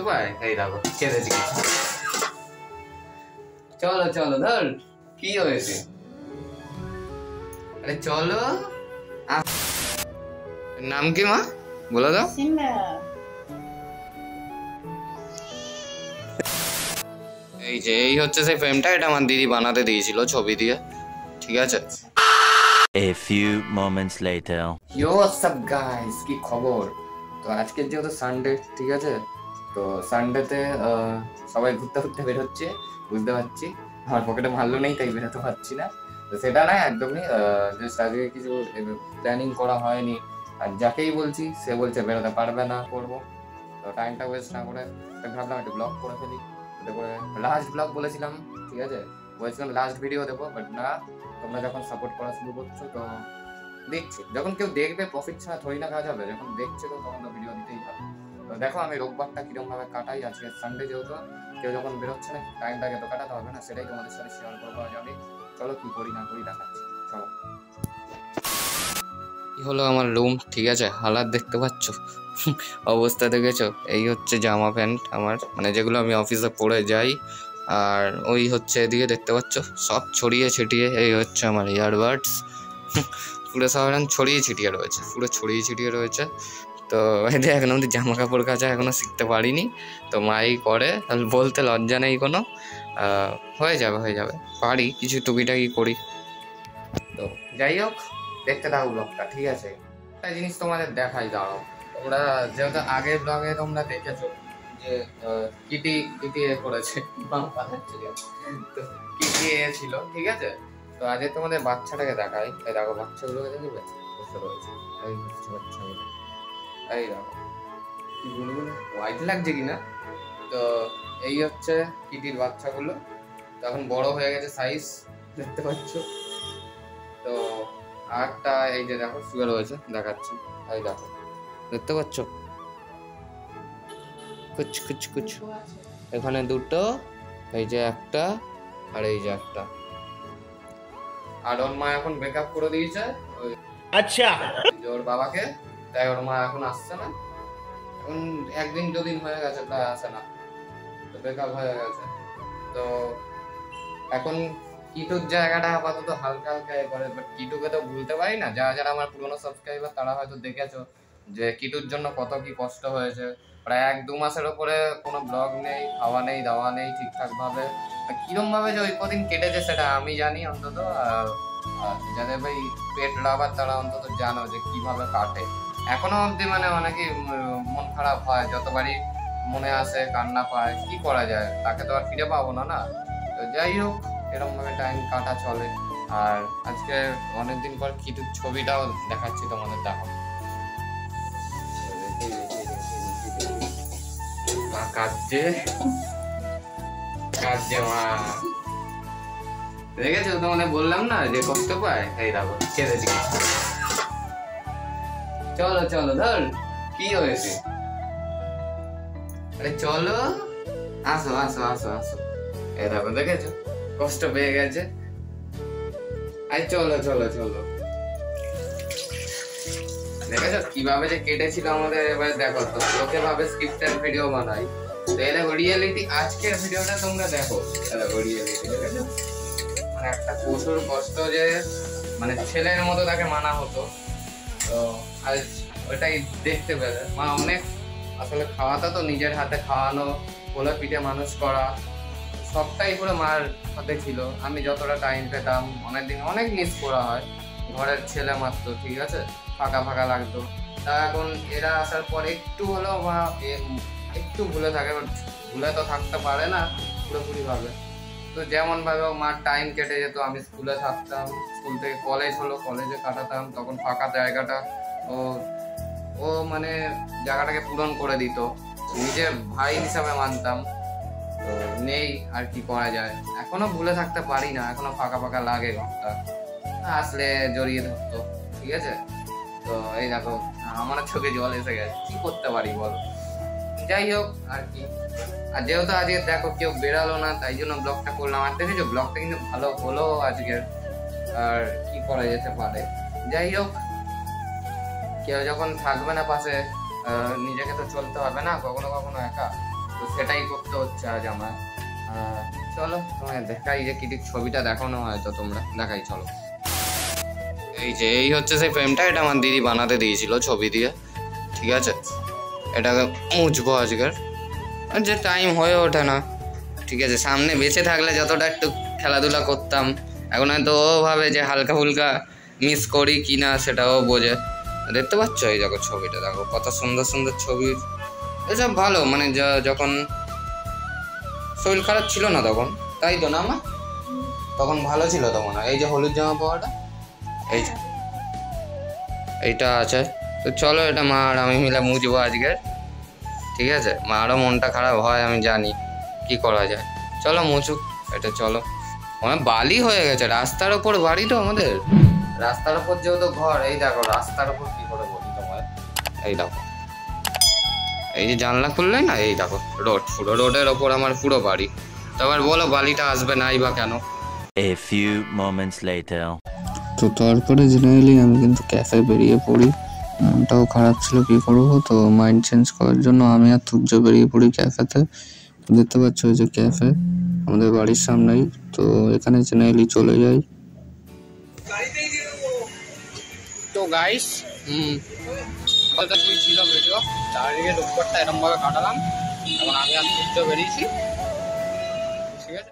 পায়? এই দেখো ছেড়ে দিয়েছি। চলো চলো ধর, কি হয়েছে? আরে চলো। নাম কি মা বলে দাও? এই যে এই হচ্ছে সেই ফ্রেমটা, এটা আমার দিদি বানাতে দিয়েছিল ছবি দিয়ে, ঠিক আছে। A few moments later. Yo what's up guys, কি খবর? তো আজকে যেহেতু সানডে, ঠিক আছে, তো সানডেতে সবাই ঘুরতে ঘুরতে বেরোচ্ছে, বুঝতে পারছি। আমার পকেটে ভালো নেই তাই বেরোতে পারছি না। তো সেটা না, একদমই জাস্ট আজকে কিছু প্ল্যানিং করা হয়নি, আর যাকেই বলছি সে বলছে বেরোতে পারবে না, করবো। তো টাইমটা ওয়েস্ট না করে ভাবলাম একটু ব্লগ করে ফেলি। তারপরে লাস্ট ব্লগ বলেছিলাম, ঠিক আছে, বলেছিলাম লাস্ট ভিডিও দেবো, বাট না, তোমরা যখন সাপোর্ট করা শুরু করছো তো দেখছি, যখন কেউ দেখবে প্রফিট ছাড়া থোড়ি না কাজ হবে, যখন দেখছে তো তখন তো ভিডিও দিতেই হবে। তো দেখো আমি রোববারটা কিরকম ভাবে কাটাই, আজকে সানডে যেহেতু কেউ যখন বেরোচ্ছে না, টাইমটাকে তো কাটাতে হবে না, সেটাই তোমাদের সাথে শেয়ার করবো আজ আমি। চলো কি করি না করি দেখাচ্ছি, চলো। কি হলো আমার রুম, ঠিক আছে, হালাত দেখতে পাচ্ছ, অবস্থা দেখেছো? এই হচ্ছে জামা প্যান্ট আমার, মানে যেগুলো আমি অফিসে পরে যাই, আর ওই হচ্ছে এদিকে দেখতে পাচ্ছ সব ছড়িয়ে ছিটিয়ে, এই হচ্ছে আমার ইয়ারবাডস, পুরো সব ছড়িয়ে ছিটিয়ে রয়েছে, পুরো ছড়িয়ে ছিটিয়ে রয়েছে। তো এদের এখন আমাদের জামা কাপড় কাচা এখনো শিখতে পারিনি, তো মাই করে, বলতে লজ্জা নেই কোনো, হয়ে যাবে হয়ে যাবে, পারি, কিছু টুকিটাকি করি। তো যাই হোক, দেখতে থাকো ব্লগটা, ঠিক আছে। একটা জিনিস তোমাদের দেখাই, দাঁড়াও। তোমরা যেহেতু আগের ব্লগে তোমরা দেখেছো যে কিটি কিটি এ করেছে, তো কিটি এ ছিল, ঠিক আছে। তো আজকে তোমাদের বাচ্চাটাকে দেখাই, এই দেখো বাচ্চাগুলোকে দেখবে, বসে রয়েছে, এই হচ্ছে বাচ্চাগুলো, এই দেখো কি গুলো হোয়াইট লাগছে কিনা। তো এই হচ্ছে কিটির বাচ্চাগুলো, তো এখন বড় হয়ে গেছে সাইজ, দেখতে পাচ্ছ। তো আরটা এই যে দেখো শুয়ে রয়েছে, দেখাচ্ছি, এই দেখো দেখতে পাচ্ছ, কুচ কুচ কুচ, এখানে দুটো, এই যে একটা, আর এই যে একটা। আর ওর মা এখন ব্রেকআপ করে দিয়েছে, আচ্ছা, ওর বাবাকে, তাই ওর মা এখন আসছে না, এখন একদিন দুদিন হয়ে গেছে প্রায় আসে না, তো ব্রেকআপ হয়ে গেছে। তো এখন কিটুর জায়গাটা আপাতত হালকা হালকা এ করে, বাট কিটুকে তো ভুলতে পারি না। যারা যারা আমার পুরোনো সাবস্ক্রাইবার তারা হয়তো দেখেছো যে কিটুর জন্য কত কি কষ্ট হয়েছে, প্রায় 1-2 মাসের ওপরে কোনো ব্লগ নেই, খাওয়া নেই, দাওয়া নেই ঠিকঠাক ভাবে, কিরম ভাবে যে ওই কদিন কেটেছে সেটা আমি জানি অন্তত, আর যাদের ভাই পেট লাভার তারা অন্তত জানো যে কিভাবে কাটে। এখনো অবধি মানে অনেকেই মন খারাপ হয়, যতবারই মনে আসে কান্না পায়, কি করা যায়, তাকে তো আর ফিরে পাবো না, না। তো যাই হোক, এরকম ভাবে টাইম কাটা চলে। আর আজকে অনেকদিন পর কিটুর ছবিটাও দেখাচ্ছি তোমাদের, দেখো কাঁদছে কাঁদছে মা, দেখেছো? তোমাদের বললাম না যে কষ্ট পায়, এই দেখো ছেড়ে দিয়েছি। চলো চলো ধর, কি হয়েছে? আরে চলো, আসো আসো আসো আসো, এই দেখো দেখেছো কষ্ট পেয়ে গেছে। আরে চলো চলো চলো, দেখেছো কিভাবে যে কেটেছিল আমাদের। এবার দেখো, তো লোকে ভাবে স্ক্রিপ্টেড ভিডিও বানাই, তো এই দেখো রিয়েলিটি, আজকের ভিডিওটা তোমরা দেখো, দেখো রিয়েলিটি, দেখেছো? মানে একটা পশুর কষ্ট যে মানে ছেলের মতো তাকে মানা হতো, তো আজ ওইটাই দেখতে পেলে মা অনেক, আসলে খাওয়াটা তো নিজের হাতে খাওয়ানো, কোলে পিঠে মানুষ করা, সবটাই পুরো মার হাতে ছিল। আমি যতটা টাইম পেতাম, অনেকদিন অনেক মিস করা হয়, ঘরের ছেলে মাত্র, ঠিক আছে, ফাঁকা ফাঁকা লাগতো। তা এখন এরা আসার পর একটু হলেও মা একটু ভুলে থাকে, ভুলে তো থাকতে পারে না পুরোপুরি ভাবে। তো যেমন ভাবে মার টাইম কেটে যেত, আমি স্কুলে থাকতাম, স্কুল থেকে কলেজ হলো, কলেজে কাটাতাম, তখন ফাঁকা জায়গাটা ও মানে জায়গাটাকে পূরণ করে দিত, নিজের ভাই হিসাবে মানতাম। তো নেই, আর কি করা যায়, এখনো ভুলে থাকতে পারি না, এখনো ফাঁকা ফাঁকা লাগে ঘরটা, আসলে জড়িয়ে ধরতো, ঠিক আছে। তো এই দেখো আমার চোখে জল এসে গেছে, কি করতে পারি বলো। যাই হোক আর কি, আর যেহেতু আজকে দেখো কেউ বেরালো না, তাই জন্য ব্লগটা করলাম। আর দেখেছো ব্লগটা কিন্তু ভালো হলো আজকের, আর কি করা যেতে পারে। যাই হোক, কেউ যখন থাকবে না পাশে, নিজেকে তো চলতে হবে না কখনো কখনো একা, তো করতে হচ্ছে আজ আমার। চলো তোমায় দেখাই যে কি ছবিটা দেখানো হয়তো তোমরা দেখাই, চলো। এই হচ্ছে সেই ফ্রেমটা, এটা আমার দিদি বানাতে দিয়েছিল ছবি দিয়ে, ঠিক আছে। এটাকে মুছবো আজকের, যে টাইম হয়ে ওঠে না, ঠিক আছে। সামনে বেঁচে থাকলে যতটা একটু খেলাধুলা করতাম, এখন হয়তো ও ভাবে যে হালকা ফুলকা মিস করি কি না সেটাও বোঝে। দেখতে পাচ্ছ এই দেখো ছবিটা, দেখো কত সুন্দর সুন্দর ছবি। এসব ভালো, মানে যখন শরীর খারাপ ছিল না তখন, তাই তো না আমার, তখন ভালো ছিল তো মনে হয়। এই যে হলুদ জামা পাওয়াটা, এইটা আছে। তো চলো এটা মা আর আমি মিলে মুছবো আজকের, ঠিক আছে। মারও মনটা খারাপ হয় আমি জানি, কি করা যায়। চলো মুছুক এটা, চলো। অনেক বালি হয়ে গেছে, রাস্তার ওপর বাড়ি তো আমাদের, রাস্তার ওপর যেহেতু ঘর। এই দেখো রাস্তার ওপর কি করে বলি তোমার, এই দেখো এই যে জানলা খুললে না, এই দেখো রোড, পুরো রোডের ওপর আমার পুরো বাড়ি। তো আবার বলো বালিটা আসবে নাই বা কেন। A few moments later. তো তারপরে জেনারেলি আমি কিন্তু ক্যাফে বেরিয়ে পড়ি, মনটাও খারাপ ছিল, কী করবো। তো মাইন্ড চেঞ্জ করার জন্য আমি আর তুর্য বেরিয়ে পড়ি ক্যাফেতে। দেখতে পাচ্ছ ওই যে ক্যাফে আমাদের বাড়ির সামনেই, তো এখানে জেনারেলি চলে যাই। তো গাইস ছিল ভিডিও, চারিদিকে দুপুরটা এরকম ভাবে কাটালাম। এখন আমি আর তুর্য বেরিয়েছি, ঠিক আছে।